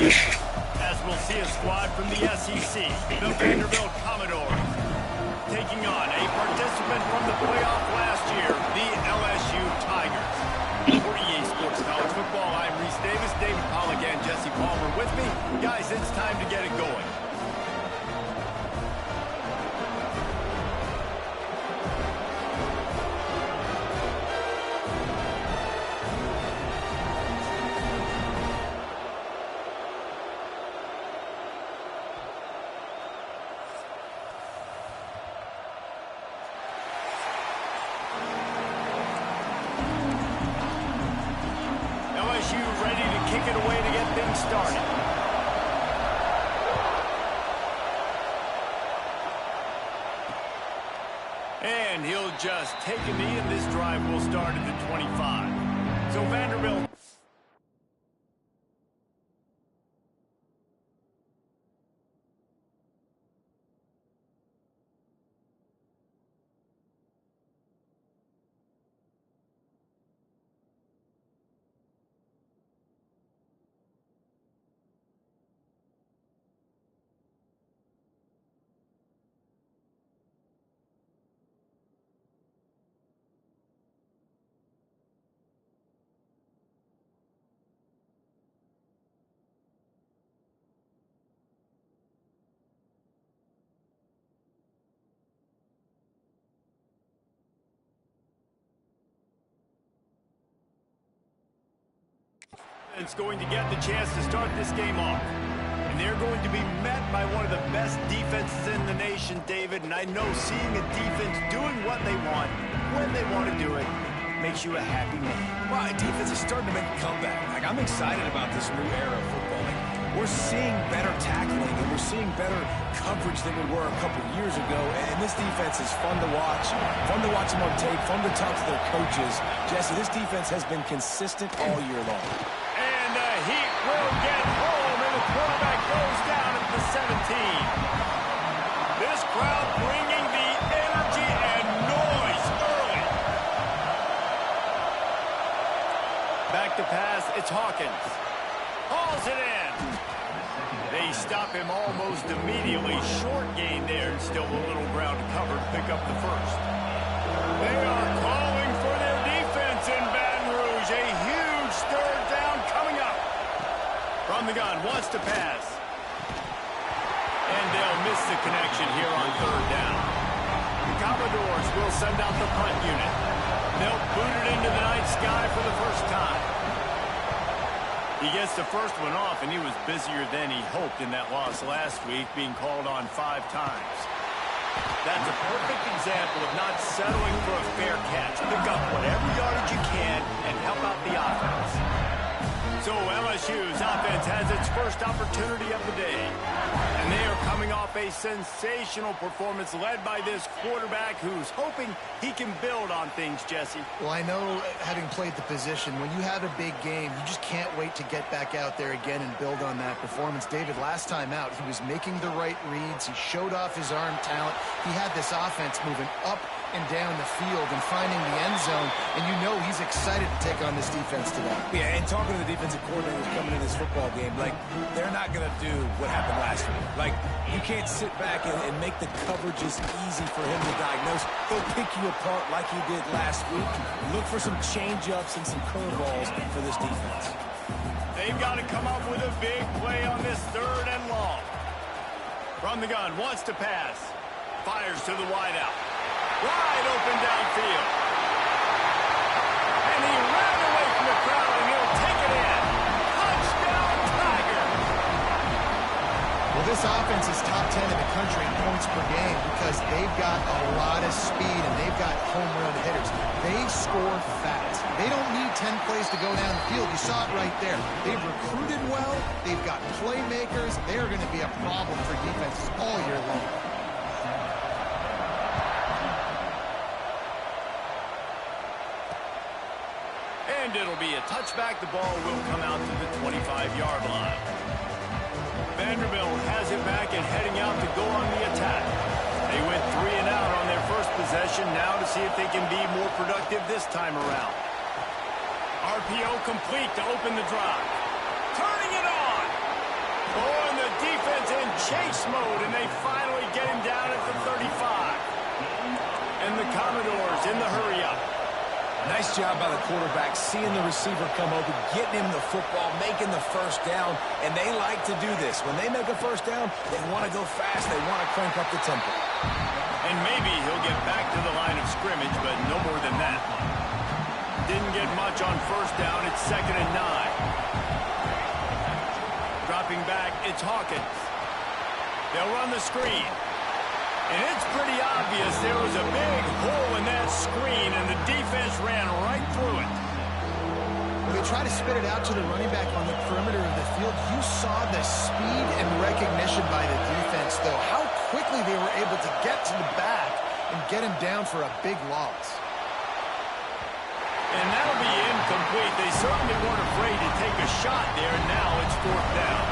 As we'll see a squad from the SEC, the Vanderbilt Commodores, taking on a participant from the playoff last year, the LSU Tigers. For EA Sports College Football, I'm Reese Davis, David Pollack, and Jesse Palmer with me. Guys, it's time to get it going. LSU ready to kick it away to get things started. And he'll just take a knee, and this drive will start at the 25. So Vanderbilt. It's going to get the chance to start this game off. And they're going to be met by one of the best defenses in the nation, David. And I know seeing a defense doing what they want, when they want to do it, makes you a happy man. Well, defense is starting to make a comeback. I'm excited about this new era of football. We're seeing better tackling, and we're seeing better coverage than we were a couple years ago. And this defense is fun to watch them on tape, fun to talk to their coaches. Jesse, this defense has been consistent all year long. And the Heat will get home, and the quarterback goes down at the 17. This crowd bringing the energy and noise early. Back to pass, it's Hawkins. Hauls it in. They stop him almost immediately. Short gain there, and still a little ground to cover to pick up the first. They are calling for their defense in Baton Rouge. A huge third down coming up. From the gun, wants to pass. And they'll miss the connection here on third down. The Commodores will send out the punt unit. They'll boot it into the night sky for the first time. He gets the first one off, and he was busier than he hoped in that loss last week, being called on 5 times. That's a perfect example of not settling for a fair catch. Pick up whatever yardage you can and help out the offense. So LSU's offense has its first opportunity of the day. And they are coming off a sensational performance led by this quarterback who's hoping he can build on things, Jesse. Well, I know, having played the position, when you have a big game, you just can't wait to get back out there again and build on that performance. David, last time out, he was making the right reads. He showed off his arm talent. He had this offense moving up and down the field and finding the end zone, and you know he's excited to take on this defense today. Yeah, and talking to the defensive coordinators coming in this football game, they're not going to do what happened last week. You can't sit back and make the coverages easy for him to diagnose. He'll pick you apart like he did last week. Look for some change-ups and some curveballs for this defense. They've got to come up with a big play on this third and long. From the gun, wants to pass. Fires to the wideout. Wide open downfield. And he ran away from the crowd, and he'll take it in. Touchdown, Tigers! Well, this offense is top 10 in the country in points per game because they've got a lot of speed and they've got home run hitters. They score fast. They don't need 10 plays to go down the field. You saw it right there. They've recruited well. They've got playmakers. They are going to be a problem for defenses all year long. And it'll be a touchback. The ball will come out to the 25-yard line. Vanderbilt has it back and heading out to go on the attack. They went 3 and out on their first possession. Now to see if they can be more productive this time around. RPO complete to open the drive. Turning it on. chase mode, and they finally get him down at the 35. And the Commodores in the hurry-up. Nice job by the quarterback, seeing the receiver come open, getting him the football, making the first down, and they like to do this. When they make a first down, they want to go fast. They want to crank up the tempo. And maybe he'll get back to the line of scrimmage, but no more than that. Didn't get much on first down. It's 2nd and 9. Dropping back, it's Hawkins. They'll run the screen. And it's pretty obvious there was a big hole in that screen, and the defense ran right through it. When they try to spit it out to the running back on the perimeter of the field, you saw the speed and recognition by the defense, though. How quickly they were able to get to the back and get him down for a big loss. And that'll be incomplete. They certainly weren't afraid to take a shot there, and now it's 4th down.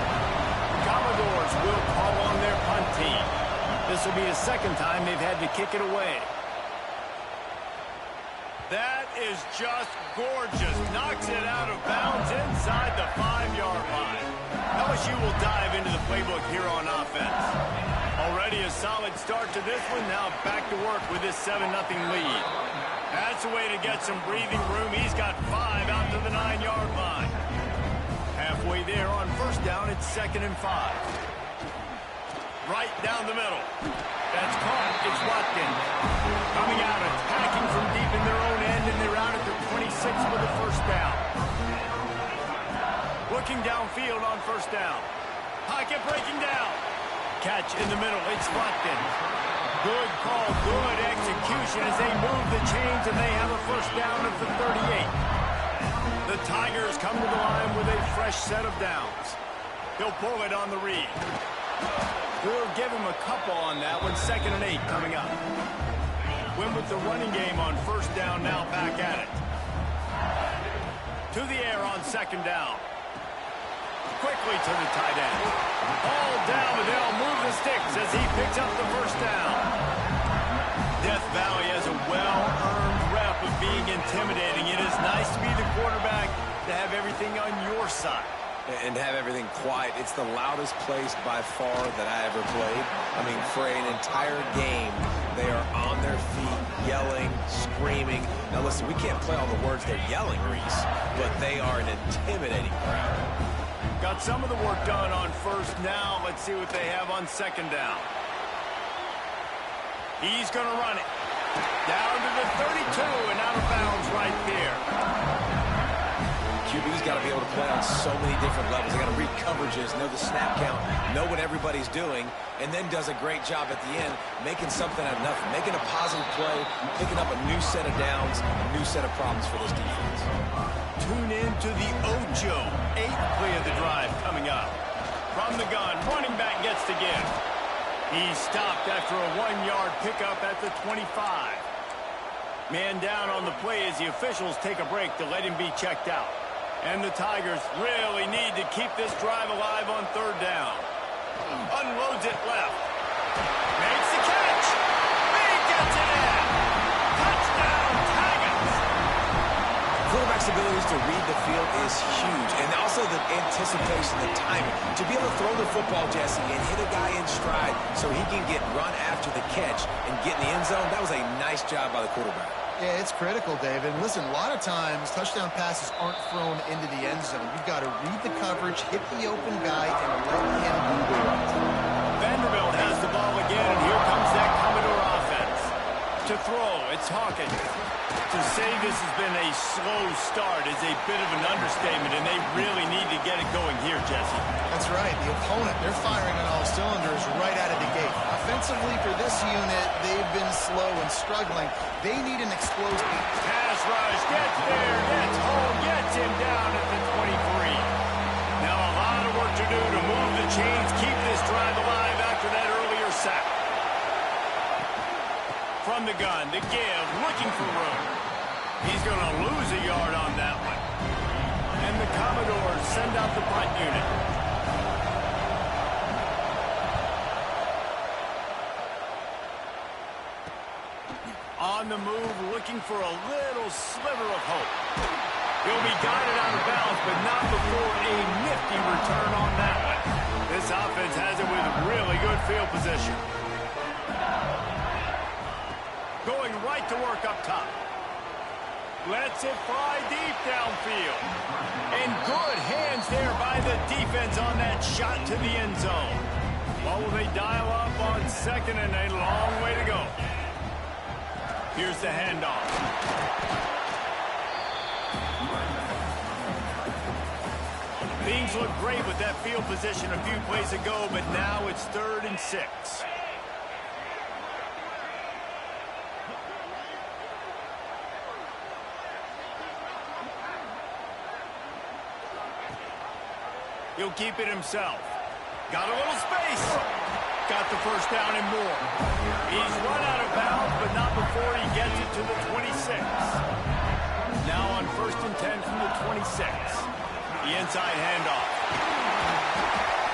Commodores will call on their punt team. This will be the 2nd time they've had to kick it away. That is just gorgeous. Knocks it out of bounds inside the 5-yard line. LSU will dive into the playbook here on offense. Already a solid start to this one. Now back to work with this 7-0 lead. That's a way to get some breathing room. He's got 5 out to the 9-yard line. Halfway there on first down, it's 2nd and 5. Right down the middle. That's caught. It's Watkins. Coming out, attacking from deep in their own end, and they're out at the 26 for the first down. Looking downfield on first down. Pocket breaking down. Catch in the middle. It's Watkins. Good call, good execution as they move the chains, and they have a first down at the 38. The Tigers come to the line with a fresh set of downs. He'll pull it on the read. We'll give him a couple on that one. 2nd and 8 coming up. Win with the running game on first down, now back at it. To the air on 2nd down. Quickly to the tight end. All down, and they'll move the sticks as he picks up the first down. Death Valley has a well-earned rep of being intimidating. It is nice to be the quarterback, to have everything on your side. And have everything quiet. It's the loudest place by far that I ever played. I mean, for an entire game, they are on their feet, yelling, screaming. Now listen, we can't play all the words they're yelling, Reese, but they are an intimidating crowd. Got some of the work done on first. Now let's see what they have on 2nd down. He's going to run it. Down to the 32 and out of bounds right there. QB's got to be able to play on so many different levels. They got to read coverages, know the snap count, know what everybody's doing, and then does a great job at the end making something out of nothing, making a positive play, picking up a new set of downs, a new set of problems for this defense. Tune in to the Ocho. 8th play of the drive coming up. From the gun, running back gets to give. He's stopped after a 1-yard pickup at the 25. Man down on the play as the officials take a break to let him be checked out. And the Tigers really need to keep this drive alive on 3rd down. Unloads it left. Makes the catch. He gets it in. Touchdown, Tigers. Quarterback's abilities to read the field is huge. And also the anticipation, the timing. To be able to throw the football, Jesse, and hit a guy in stride so he can get run after the catch and get in the end zone, that was a nice job by the quarterback. Yeah, it's critical, David. Listen, a lot of times touchdown passes aren't thrown into the end zone. You've got to read the coverage, hit the open guy, and let him do the rest. Vanderbilt has the ball again, and here comes that Commodore offense. To throw, it's Hawkins. To say this has been a slow start is a bit of an understatement, and they really need to get it going here, Jesse. That's right. The opponent, they're firing on all cylinders right out of the gate. Offensively for this unit, they've been slow and struggling. They need an explosive. Pass rush, gets there, gets home, gets him down at the 23. Now a lot of work to do to move the chains, keep this drive alive after that earlier sack. From the gun, the give, looking for room. He's going to lose a yard on that one. And the Commodores send out the punt unit. On the move, looking for a little sliver of hope. He'll be guided out of bounds, but not before a nifty return on that one. This offense has it with really good field position. Going right to work up top. Lets it fly deep downfield. And good hands there by the defense on that shot to the end zone. What will they dial up on second and a long way to go? Here's the handoff. Things look great with that field position a few plays ago, but now it's 3rd and 6. He'll keep it himself. Got a little space. Got the first down and more. He's run out of bounds, but not before he gets it to the 26. Now on 1st and 10 from the 26. The inside handoff.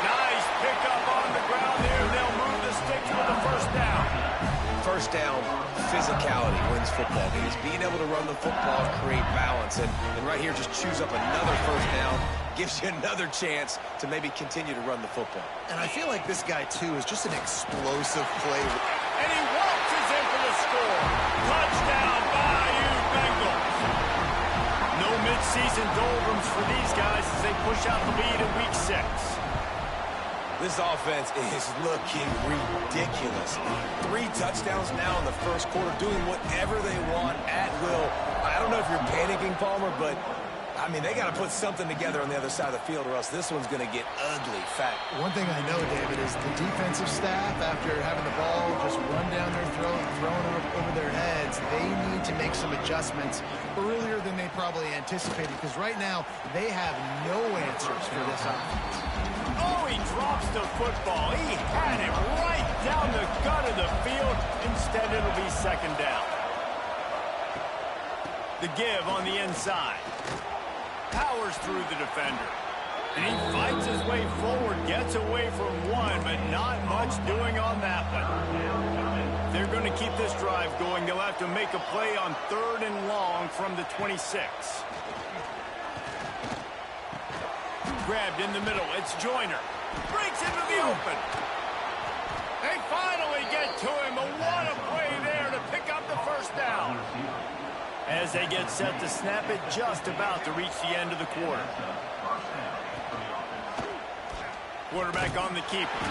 Nice pickup on the ground there. They'll move the sticks with the first down. First down, physicality wins football games. Being able to run the football, create balance. And right here, just choose up another first down. Gives you another chance to maybe continue to run the football. And I feel like this guy, too, is just an explosive play. And he waltzes in for the score. Touchdown, Bayou Bengals. No midseason doldrums for these guys as they push out the lead in Week 6. This offense is looking ridiculous. 3 touchdowns now in the first quarter, doing whatever they want at will. I don't know if you're panicking, Palmer, but I mean, they got to put something together on the other side of the field, or else this one's going to get ugly fat. One thing I know, David, is the defensive staff, after having the ball just run down their throat and thrown over their heads, they need to make some adjustments earlier than they probably anticipated, because right now they have no answers for this offense. Oh, he drops the football. He had it right down the gut of the field. Instead, it'll be 2nd down. The give on the inside. Powers through the defender. And he fights his way forward, gets away from one, but not much doing on that one. They're going to keep this drive going. They'll have to make a play on 3rd and long from the 26. Grabbed in the middle. It's Joyner. Breaks into the open. They finally get to him. But what a play there to pick up the first down. As they get set to snap it, just about to reach the end of the quarter. Quarterback on the keeper.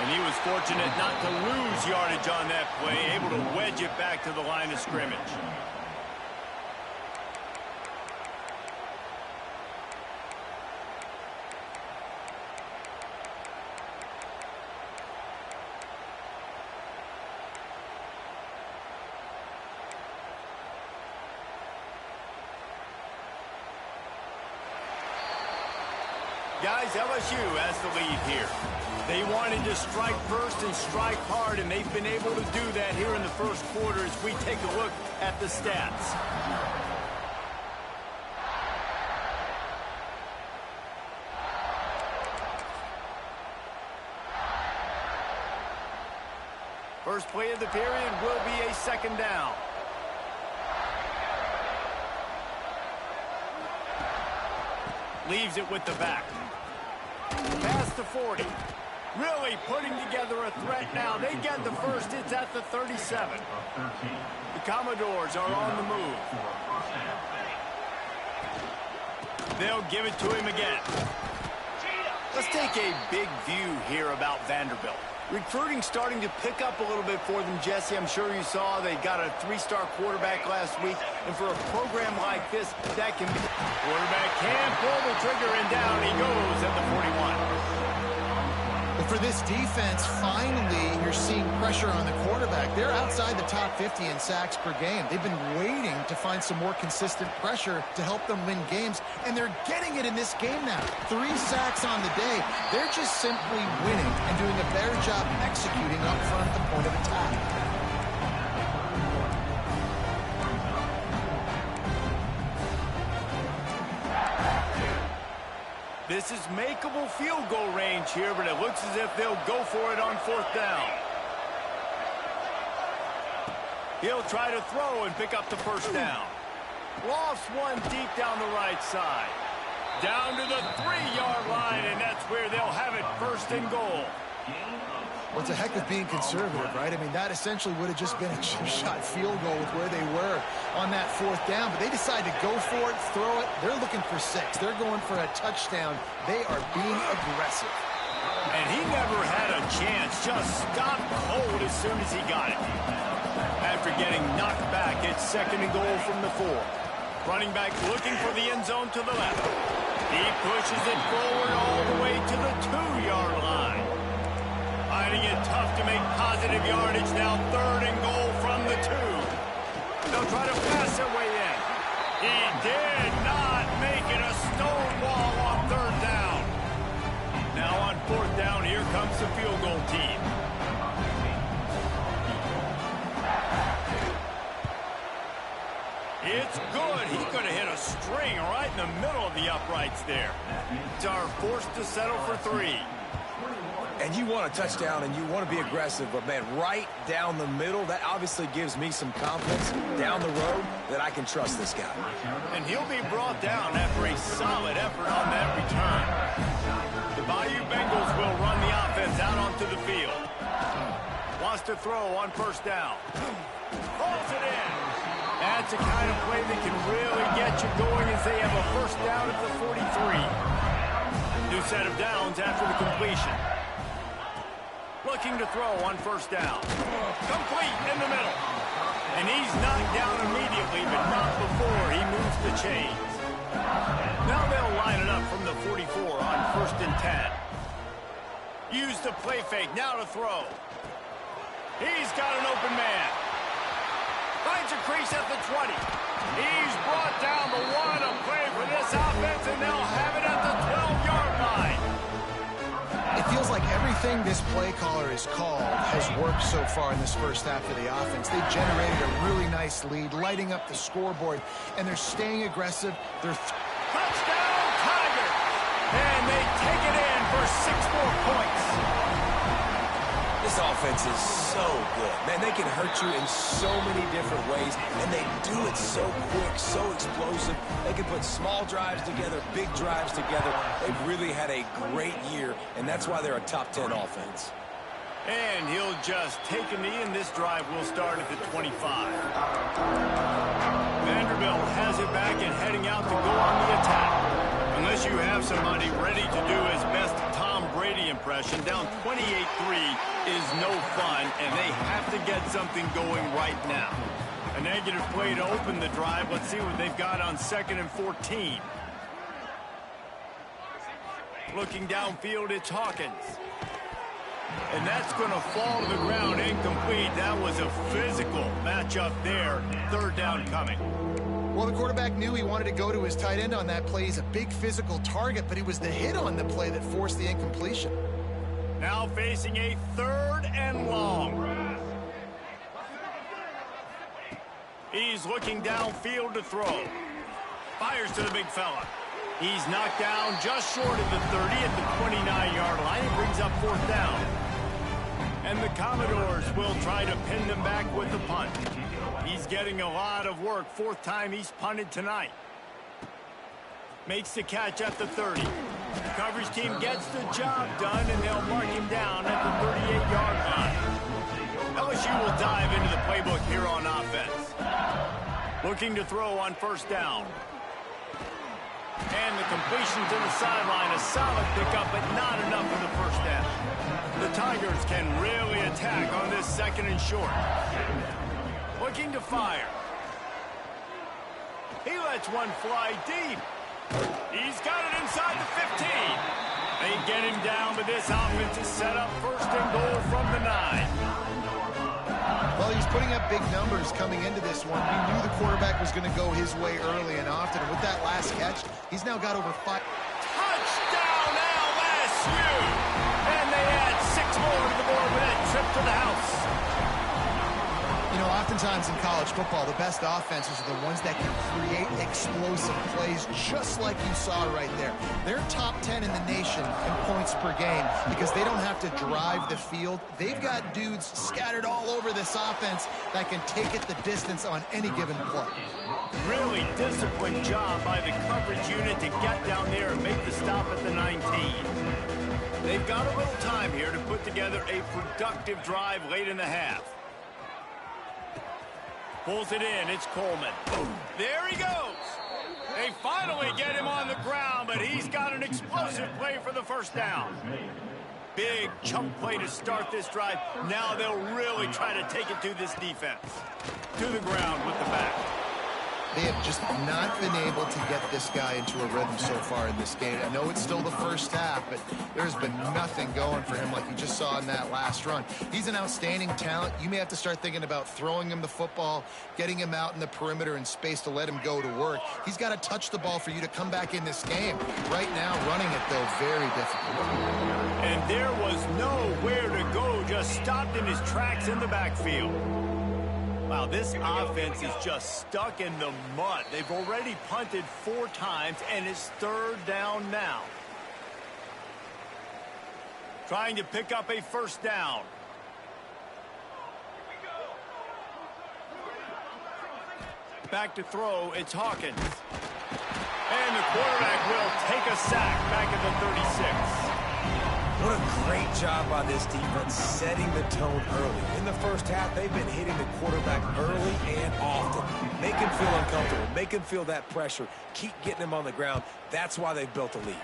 And he was fortunate not to lose yardage on that play, able to wedge it back to the line of scrimmage. Guys, LSU has the lead here. They wanted to strike first and strike hard, and they've been able to do that here in the first quarter as we take a look at the stats. First play of the period will be a 2nd down. Leaves it with the back. Past the 40. Really putting together a threat now. They get the first. It's at the 37. The Commodores are on the move. They'll give it to him again. Let's take a big view here about Vanderbilt. Recruiting starting to pick up a little bit for them, Jesse. I'm sure you saw they got a 3-star quarterback last week. And for a program like this, that can be... Quarterback can pull the trigger, and down he goes at the 41. But for this defense, finally, you're seeing pressure on the quarterback. They're outside the top 50 in sacks per game. They've been waiting to find some more consistent pressure to help them win games, and they're getting it in this game now. 3 sacks on the day. They're just simply winning and doing a better job executing up front at the point of attack. This is makeable field goal range here, but it looks as if they'll go for it on 4th down. He'll try to throw and pick up the first down. Lofts one deep down the right side. Down to the 3-yard line, and that's where they'll have it, first and goal. Well, it's a heck of being conservative, right? I mean, that essentially would have just been a chip-shot field goal with where they were on that 4th down. But they decided to go for it, throw it. They're looking for 6. They're going for a touchdown. They are being aggressive. And he never had a chance. Just stopped cold as soon as he got it. After getting knocked back, it's 2nd and goal from the 4. Running back looking for the end zone to the left. He pushes it forward all the way to the 2-yard line. Finding it tough to make positive yardage now. 3rd and goal from the 2. They'll try to pass their way in. He did not make it. A stone wall on 3rd down. Now on 4th down, here comes the field goal team. It's good. He could have hit a string right in the middle of the uprights there. Are forced to settle for 3. And you want a touchdown and you want to be aggressive, but, man, right down the middle, that obviously gives me some confidence down the road that I can trust this guy. And he'll be brought down after a solid effort on that return. The Bayou Bengals will run the offense out onto the field. Wants to throw on 1st down. Pulls it in. That's a kind of play that can really get you going as they have a 1st down at the 43. New set of downs after the completion. Looking to throw on 1st down. Complete in the middle. And he's knocked down immediately, but not before he moves the chains. Now they'll line it up from the 44 on 1st and 10. Use the play fake, now to throw. He's got an open man. Finds a crease at the 20. He's brought down, but what a play for this offense, and they'll have it at the 12-yard line. It feels like everything this play caller has called has worked so far in this first half of the offense. They've generated a really nice lead, lighting up the scoreboard, and they're staying aggressive. They're touchdown, Tigers! And they take it in for 6 more points. This offense is so good. Man, they can hurt you in so many different ways, and they do it so quick, so explosive. They can put small drives together, big drives together. They've really had a great year, and that's why they're a top 10 offense. And he'll just take a knee, and this drive will start at the 25. Vanderbilt has it back and heading out to go on the attack. Unless you have somebody ready to do his best Tom Brady impression, down 28-3 is no fun, and they have to get something going right now. A negative play to open the drive. Let's see what they've got on 2nd and 14. Looking downfield, it's Hawkins. And that's going to fall to the ground, incomplete. That was a physical matchup there. 3rd down coming. Well, the quarterback knew he wanted to go to his tight end on that play. He's a big physical target, but it was the hit on the play that forced the incompletion. Now facing a 3rd and long. He's looking downfield to throw. Fires to the big fella. He's knocked down just short of the 30 at the 29-yard line. He brings up 4th down. And the Commodores will try to pin them back with the punt. He's getting a lot of work. 4th time he's punted tonight. Makes the catch at the 30. The coverage team gets the job done, and they'll mark him down at the 38-yard line. LSU will dive into the playbook here on offense. Looking to throw on 1st down. And the completion to the sideline, a solid pickup, but not enough for the 1st down. The Tigers can really attack on this 2nd and short. Looking to fire. He lets one fly deep. He's got it inside the 15. They get him down, but this offense is set up 1st and goal from the 9. Well, he's putting up big numbers coming into this one. We knew the quarterback was going to go his way early and often. And with that last catch, he's now got over 5. Touchdown, LSU! And they add 6 more to the board with that trip to the house. You know, oftentimes in college football, the best offenses are the ones that can create explosive plays, just like you saw right there. They're top 10 in the nation in points per game because they don't have to drive the field. They've got dudes scattered all over this offense that can take it the distance on any given play. Really disciplined job by the coverage unit to get down there and make the stop at the 19. They've got a little time here to put together a productive drive late in the half. Pulls it in. It's Coleman. There he goes. They finally get him on the ground, but he's got an explosive play for the first down. Big chunk play to start this drive. Now they'll really try to take it to this defense. To the ground with the back. They have just not been able to get this guy into a rhythm so far in this game. I know it's still the first half, but there's been nothing going for him like you just saw in that last run. He's an outstanding talent. You may have to start thinking about throwing him the football, getting him out in the perimeter in space to let him go to work. He's got to touch the ball for you to come back in this game. Right now, running it, though, very difficult. And there was nowhere to go, just stopped in his tracks in the backfield. Wow, this offense is just stuck in the mud. They've already punted 4 times, and it's 3rd down now. Trying to pick up a first down. Back to throw, it's Hawkins. And the quarterback will take a sack back at the 36. What a great job by this defense setting the tone early. In the first half, they've been hitting the quarterback early and often. Make him feel uncomfortable. Make him feel that pressure. Keep getting him on the ground. That's why they've built a lead.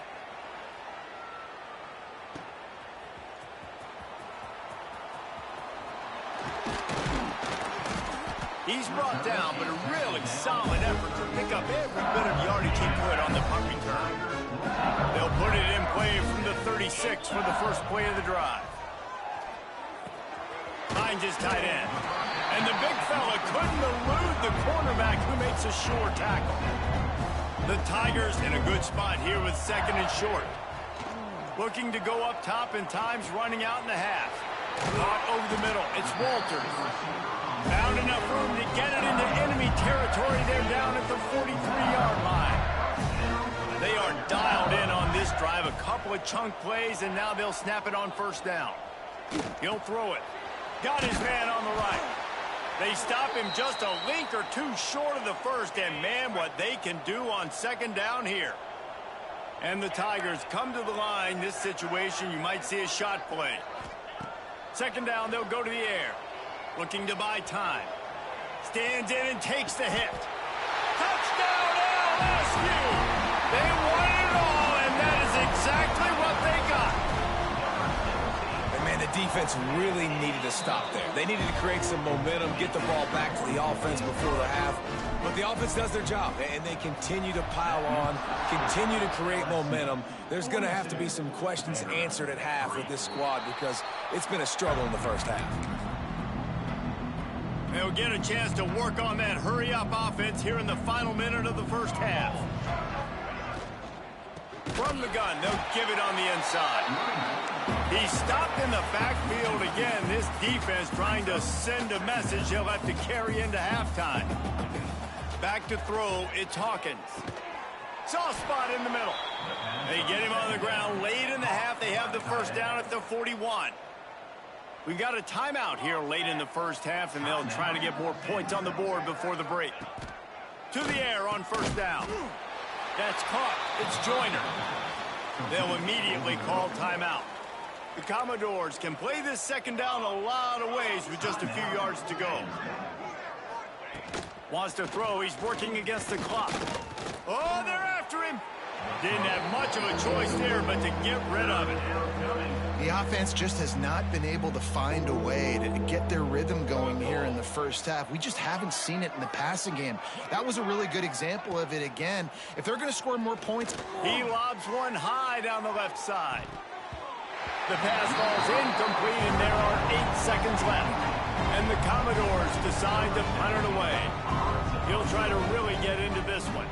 He's brought down, but a really solid effort to pick up every bit of yardage he could on the punt return. They'll put it in play from the 36 for the first play of the drive. Finds his tight end. And the big fella couldn't elude the cornerback who makes a sure tackle. The Tigers in a good spot here with 2nd and short. Looking to go up top and time's running out in the half. Caught over the middle. It's Walters. Found enough room to get it into enemy territory. They're down at the 43-yard line. They are dialed in on this drive. A couple of chunk plays, and now they'll snap it on first down. He'll throw it. Got his man on the right. They stop him just a link or two short of the first, and man, what they can do on 2nd down here. And the Tigers come to the line. This situation, you might see a shot play. 2nd down, they'll go to the air. Looking to buy time. Stands in and takes the hit. Touchdown, LSU! They won it all, and that is exactly what they got. And man, the defense really needed to stop there. They needed to create some momentum, get the ball back to the offense before the half. But the offense does their job, and they continue to pile on, continue to create momentum. There's going to have to be some questions answered at half with this squad because it's been a struggle in the first half. They'll get a chance to work on that hurry-up offense here in the final minute of the first half. From the gun, they'll give it on the inside. He stopped in the backfield again. This defense trying to send a message they'll have to carry into halftime. Back to throw, it's Hawkins. Soft spot in the middle. They get him on the ground late in the half. They have the first down at the 41. We've got a timeout here late in the first half, and they'll try to get more points on the board before the break. To the air on first down. That's caught. It's Joyner. They'll immediately call timeout. The Commodores can play this 2nd down a lot of ways with just a few yards to go. Wants to throw. He's working against the clock. Oh, they're after him. Didn't have much of a choice there, but to get rid of it. The offense just has not been able to find a way to get their rhythm going here in the first half. We just haven't seen it in the passing game. That was a really good example of it again. If they're going to score more points... He lobs one high down the left side. The pass falls incomplete, and there are 8 seconds left. And the Commodores decide to punt it away. He'll try to really get into this one.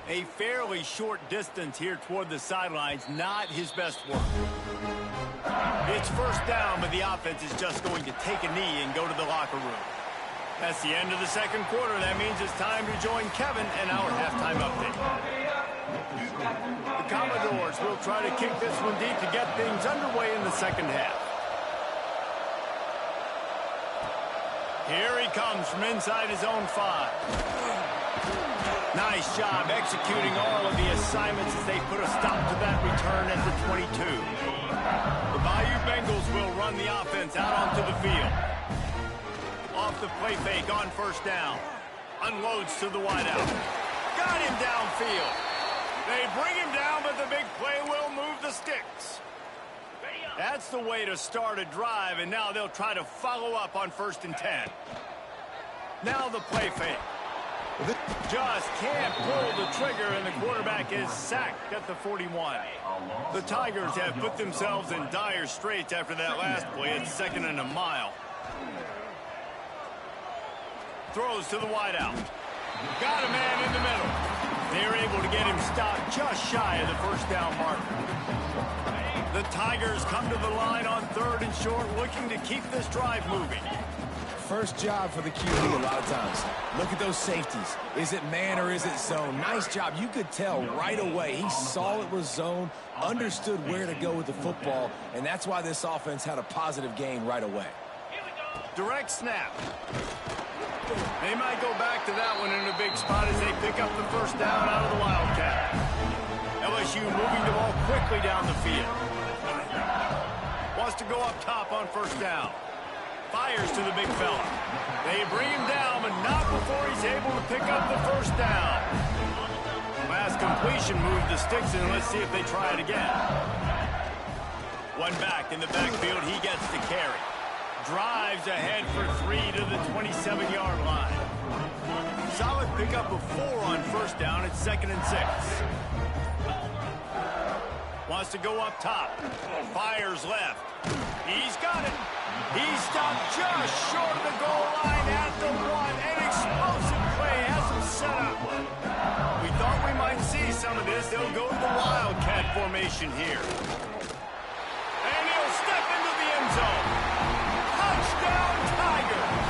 A fairly short distance here toward the sidelines, not his best work. It's first down, but the offense is just going to take a knee and go to the locker room. That's the end of the 2nd quarter. That means it's time to join Kevin and our halftime update. The Commodores will try to kick this one deep to get things underway in the 2nd half. Here he comes from inside his own 5. Nice job executing all of the assignments as they put a stop to that return at the 22. The Bayou Bengals will run the offense out onto the field. Off the play fake on first down. Unloads to the wideout. Got him downfield. They bring him down, but the big play will move the sticks. That's the way to start a drive, and now they'll try to follow up on 1st and 10. Now the play fake. Just can't pull the trigger, and the quarterback is sacked at the 41. The Tigers have put themselves in dire straits after that last play. It's 2nd and a mile. Throws to the wideout. Got a man in the middle. They're able to get him stopped just shy of the 1st down marker. The Tigers come to the line on 3rd and short, looking to keep this drive moving. First job for the QB a lot of times. Look at those safeties. Is it man or is it zone? Nice job. You could tell right away. He saw it was zone, understood where to go with the football, and that's why this offense had a positive gain right away. Direct snap. They might go back to that one in a big spot as they pick up the 1st down out of the Wildcat. LSU moving the ball quickly down the field. Wants to go up top on 1st down. Fires to the big fella. They bring him down, but not before he's able to pick up the 1st down. Last completion moved the sticks, and let's see if they try it again. One back in the backfield, he gets the carry. Drives ahead for 3 to the 27-yard line. Solid pickup of 4 on 1st down. It's 2nd and 6. Wants to go up top. Fires left. He's got it. He's stopped just short of the goal line at the 1. An explosive play has him set up. We thought we might see some of this. They'll go to the Wildcat formation here. And he'll step into the end zone. Touchdown, Tigers.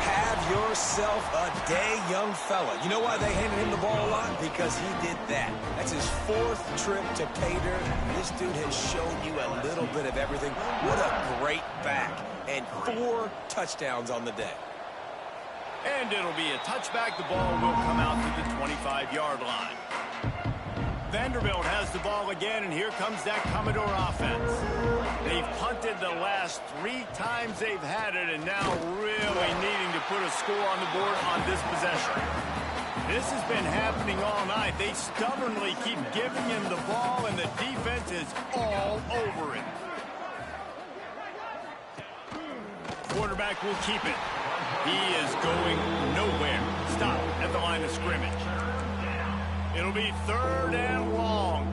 Have yourself a day, young fella. You know why they handed him the ball a lot? Because he did that. That's his 4th trip to pay dirt. This dude has shown you a little bit of everything. What a great back. And 4 touchdowns on the day. And it'll be a touchback. The ball will come out to the 25-yard line. Vanderbilt has the ball again, and here comes that Commodore offense. They've punted the last 3 times they've had it, and now really needing to put a score on the board on this possession. This has been happening all night. They stubbornly keep giving him the ball, and the defense is all over it. Quarterback will keep it. He is going nowhere. Stop at the line of scrimmage. It'll be 3rd and long.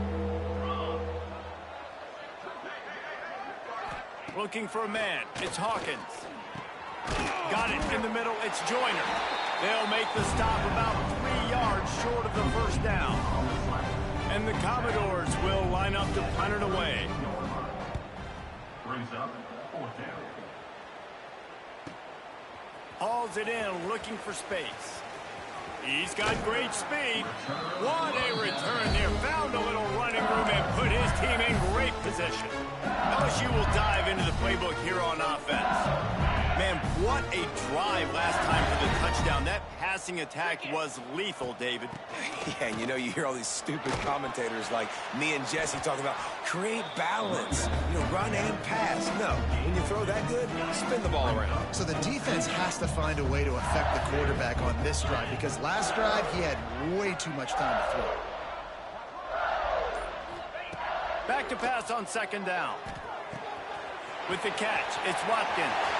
Looking for a man. It's Hawkins. Got it in the middle. It's Joyner. They'll make the stop about 3 yards short of the 1st down. And the Commodores will line up to punt it away. Brings up 4th down. Hauls it in, looking for space. He's got great speed. What a return there. Found a little running room and put his team in great position. LSU will dive into the playbook here on offense. Man, what a drive last time for the touchdown. That passing attack was lethal, David. Yeah, and you know, you hear all these stupid commentators like me and Jesse talking about create balance, run and pass. No, when you throw that good, spin the ball around. So the defense has to find a way to affect the quarterback on this drive, because last drive he had way too much time to throw. Back to pass on 2nd down. With the catch, it's Watkins.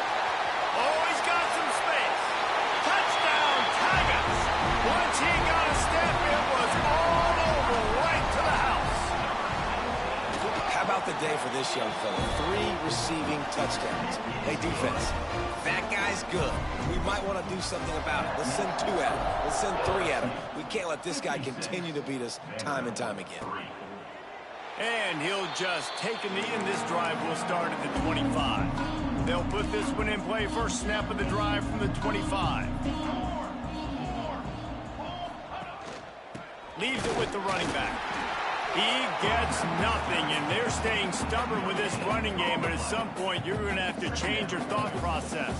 Oh, he's got some space. Touchdown, Tigers. Once he got a step, it was all over right to the house. How about the day for this young fella? 3 receiving touchdowns. Hey, defense, that guy's good. We might want to do something about it. Let's send 2 at him. Let's send 3 at him. We can't let this guy continue to beat us time and time again. And he'll just take a knee, and this drive will start at the 25. They'll put this one in play. First snap of the drive from the 25. Leaves it with the running back. He gets nothing, and they're staying stubborn with this running game, but at some point, you're going to have to change your thought process.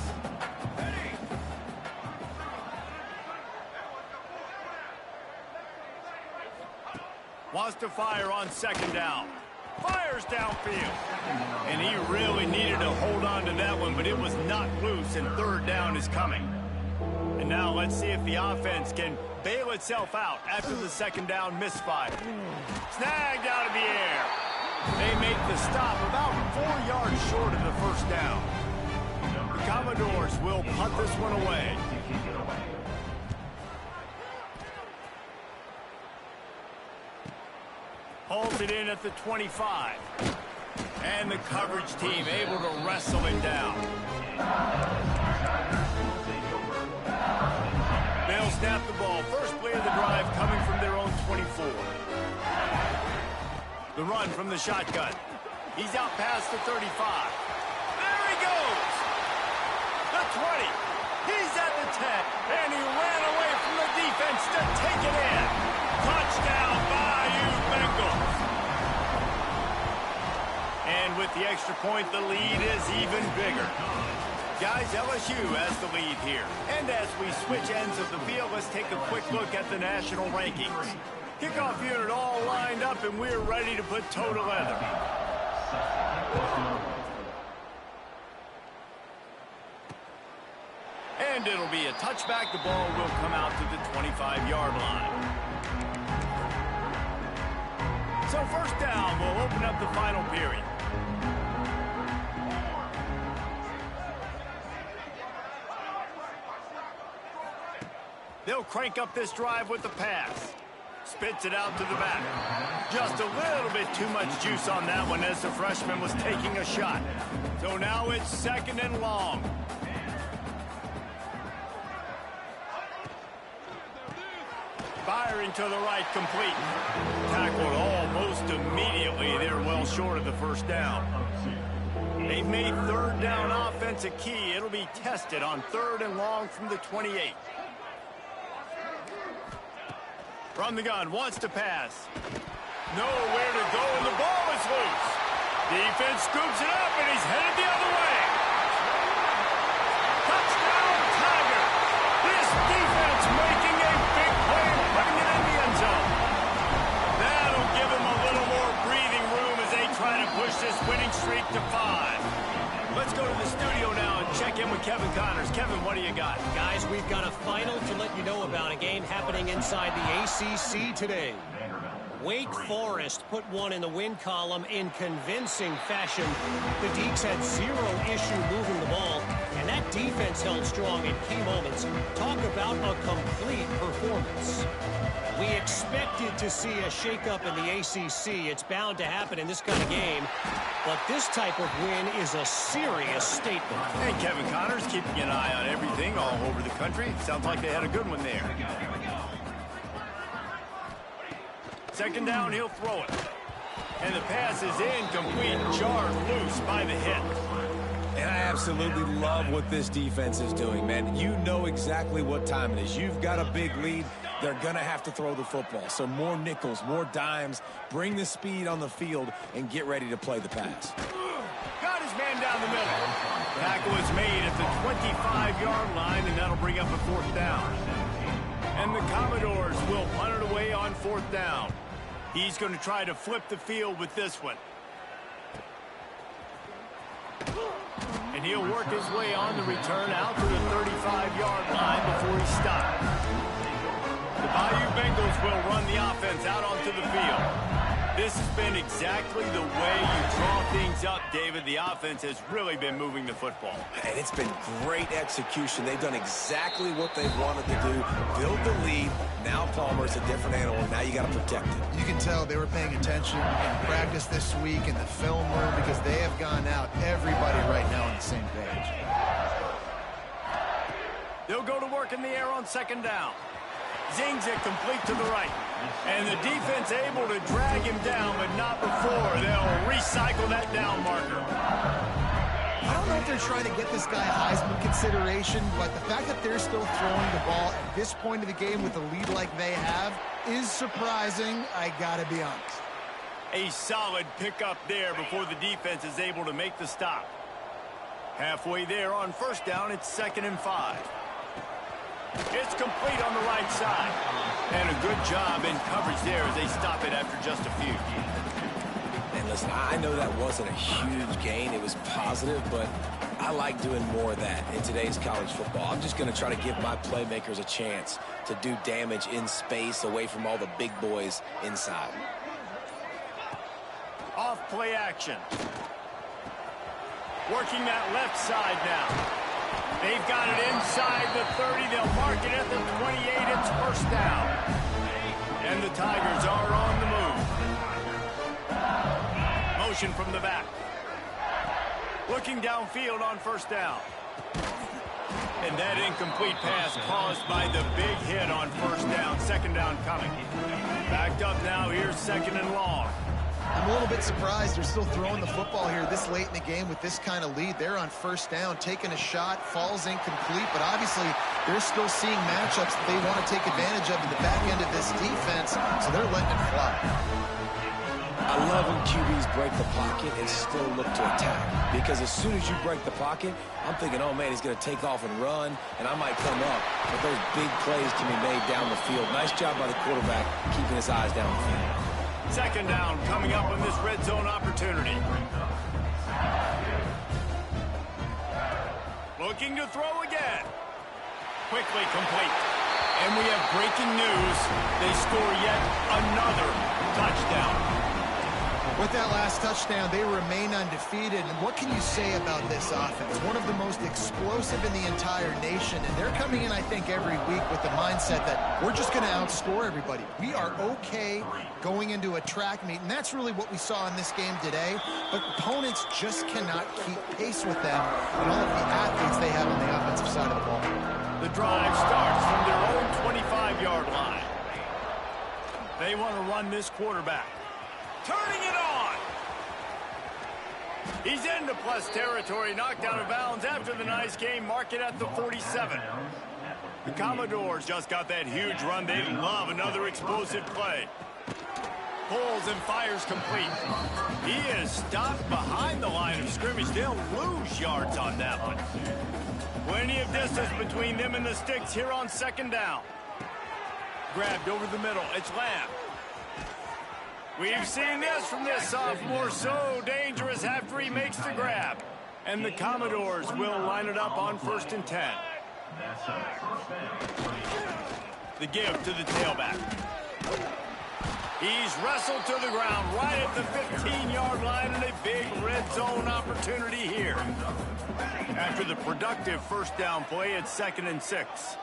Wants to fire on second down. Fires downfield. And he really needed to hold on to that one, but it was not loose, and third down is coming. And now let's see if the offense can bail itself out after the second down misfire. Snagged out of the air. They make the stop about 4 yards short of the first down. The Commodores will punt this one away. Holds it in at the 25. And the coverage team able to wrestle it down. They'll snap the ball. First play of the drive coming from their own 24. The run from the shotgun. He's out past the 35. There he goes. The 20. He's at the 10. And he ran away from the defense to take it in. Touchdown, Bayou Bengals. And with the extra point, the lead is even bigger. Guys, LSU has the lead here. And as we switch ends of the field, let's take a quick look at the national rankings. Kickoff unit all lined up, and we're ready to put toe to leather. And it'll be a touchback. The ball will come out to the 25-yard line. So first down, we'll open up the final period. They'll crank up this drive with the pass. Spits it out to the back. Just a little bit too much juice on that one as the freshman was taking a shot. So now it's second and long. Firing to the right, complete. Tackled almost immediately. They're well short of the first down. They've made third down offense a key. It'll be tested on third and long from the 28. From the gun, wants to pass. Nowhere to go, and the ball is loose. Defense scoops it up, and he's headed the other way. Touchdown, Tiger. This defense making a big play and putting it in the end zone. That'll give him a little more breathing room as they try to push this winning streak to 5. Let's go to the studio now and check in with Kevin Connors. Kevin, what do you got? Guys, we've got a final to let you know about, a game happening inside the ACC today. Wake Forest put one in the win column in convincing fashion. The Deacs had zero issue moving the ball, and that defense held strong in key moments. Talk about a complete performance. We expected to see a shakeup in the ACC. It's bound to happen in this kind of game. But this type of win is a serious statement. Hey, Kevin Connors keeping an eye on everything all over the country. Sounds like they had a good one there. Second down, he'll throw it. And the pass is incomplete, jarred loose by the hit. And I absolutely love what this defense is doing, man. You know exactly what time it is. You've got a big lead. They're going to have to throw the football. So more nickels, more dimes. Bring the speed on the field and get ready to play the pass. Got his man down the middle. Tackle is made at the 25-yard line, and that'll bring up a fourth down. And the Commodores will punt it away on fourth down. He's going to try to flip the field with this one. And he'll work his way on the return out to the 35-yard line before he stops. The Bayou Bengals will run the offense out onto the field. This has been exactly the way you draw things up, David. The offense has really been moving the football. And it's been great execution. They've done exactly what they've wanted to do. Build the lead. Now Palmer's a different animal. Now you got to protect it. You can tell they were paying attention in practice this week in the film room because they have gone out, everybody right now on the same page. They'll go to work in the air on second down. Zings it complete to the right. And the defense able to drag him down, but not before. They'll recycle that down marker. I don't know if they're trying to get this guy Heisman consideration, but the fact that they're still throwing the ball at this point of the game with a lead like they have is surprising, I gotta be honest. A solid pickup there before the defense is able to make the stop. Halfway there on first down, it's 2nd and 5. It's complete on the right side. And a good job in coverage there as they stop it after just a few. And listen, I know that wasn't a huge gain. It was positive, but I like doing more of that in today's college football. I'm just going to try to give my playmakers a chance to do damage in space away from all the big boys inside. Off play action. Working that left side now. They've got it inside the 30. They'll mark it at the 28. It's first down. And the Tigers are on the move. Motion from the back. Looking downfield on first down. And that incomplete pass caused by the big hit on first down. 2nd down coming. Backed up now. Here's 2nd and long. I'm a little bit surprised they're still throwing the football here this late in the game with this kind of lead. They're on first down, taking a shot, falls incomplete, but obviously they're still seeing matchups that they want to take advantage of in the back end of this defense, so they're letting it fly. I love when QBs break the pocket and still look to attack, because as soon as you break the pocket, I'm thinking, oh man, he's going to take off and run, and I might come up, but those big plays can be made down the field. Nice job by the quarterback keeping his eyes down the field. 2nd down coming up on this red zone opportunity. Looking to throw again. Quickly complete. And we have breaking news. They score yet another touchdown. With that last touchdown, they remain undefeated. And what can you say about this offense? One of the most explosive in the entire nation. And they're coming in, I think, every week with the mindset that we're just going to outscore everybody. We are okay going into a track meet. And that's really what we saw in this game today. But opponents just cannot keep pace with them and all of the athletes they have on the offensive side of the ball. The drive starts from their own 25-yard line. They want to run this quarterback. Turning it on. He's into plus territory, knocked out of bounds after the nice game. Mark it at the 47. The Commodores just got that huge run. They love another explosive play. Pulls and fires complete. He is stopped behind the line of scrimmage. They'll lose yards on that one. Plenty of distance between them and the sticks here on 2nd down. Grabbed over the middle. It's Lamb. We've seen this from this sophomore, so dangerous after he makes the grab. And the Commodores will line it up on 1st and 10. The give to the tailback. He's wrestled to the ground right at the 15-yard line, and a big red zone opportunity here. After the productive first down play, it's 2nd and 6.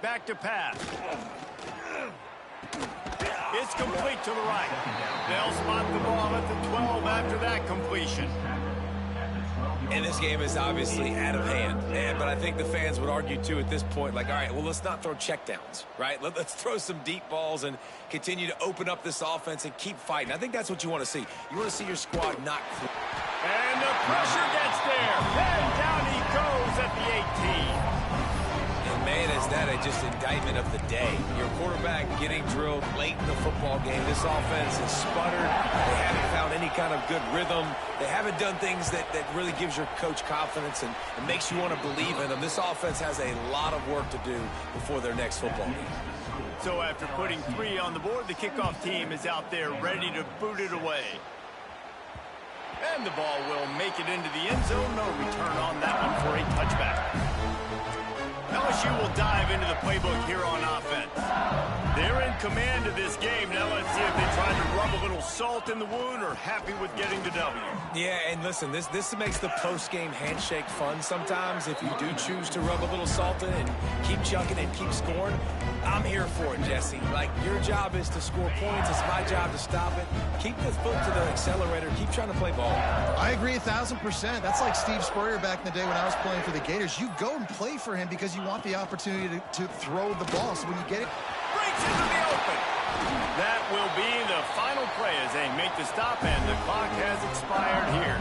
Back to pass. It's complete to the right. They'll spot the ball at the 12 after that completion. And this game is obviously out of hand. But I think the fans would argue, too, at this point, like, all right, well, let's not throw checkdowns, right? Let's throw some deep balls and continue to open up this offense and keep fighting. I think that's what you want to see. You want to see your squad not... And the pressure gets there. And down he goes at the 18. Man, is that just indictment of the day. Your quarterback getting drilled late in the football game. This offense has sputtered. They haven't found any kind of good rhythm. They haven't done things that really gives your coach confidence and makes you want to believe in them. This offense has a lot of work to do before their next football game. So after putting 3 on the board, the kickoff team is out there ready to boot it away. And the ball will make it into the end zone. No return on that one for a touchback. LSU will dive into the playbook here on offense. They're in command of this game. Now let's see if they try to rub a little salt in the wound or happy with getting the W. Yeah, and listen, this makes the post-game handshake fun sometimes. If you do choose to rub a little salt in and keep chucking and keep scoring, I'm here for it, Jesse. Like, your job is to score points. It's my job to stop it. Keep the foot to the accelerator. Keep trying to play ball. I agree 1,000%. That's like Steve Spurrier back in the day when I was playing for the Gators. You go and play for him because you want the opportunity to throw the ball. So when you get it... Breaks into the open. That will be the final play as they make the stop, and the clock has expired here.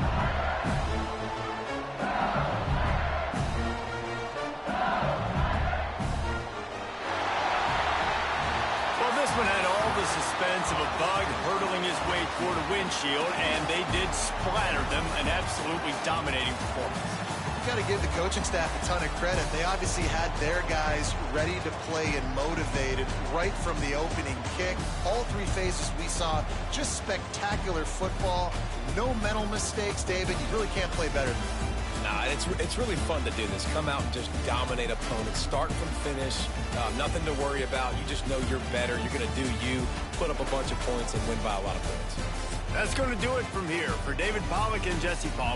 Well, this one had all the suspense of a windshield, and they did splatter them. An absolutely dominating performance. You got to give the coaching staff a ton of credit. They obviously had their guys ready to play and motivated right from the opening kick. All three phases we saw just spectacular football. No mental mistakes, David. You really can't play better than that. Nah, it's really fun to do this. Come out and just dominate opponents. Start from finish. Nothing to worry about. You just know you're better. You're going to do you, put up a bunch of points, and win by a lot of points. That's going to do it from here. For David Pollack and Jesse Palmer.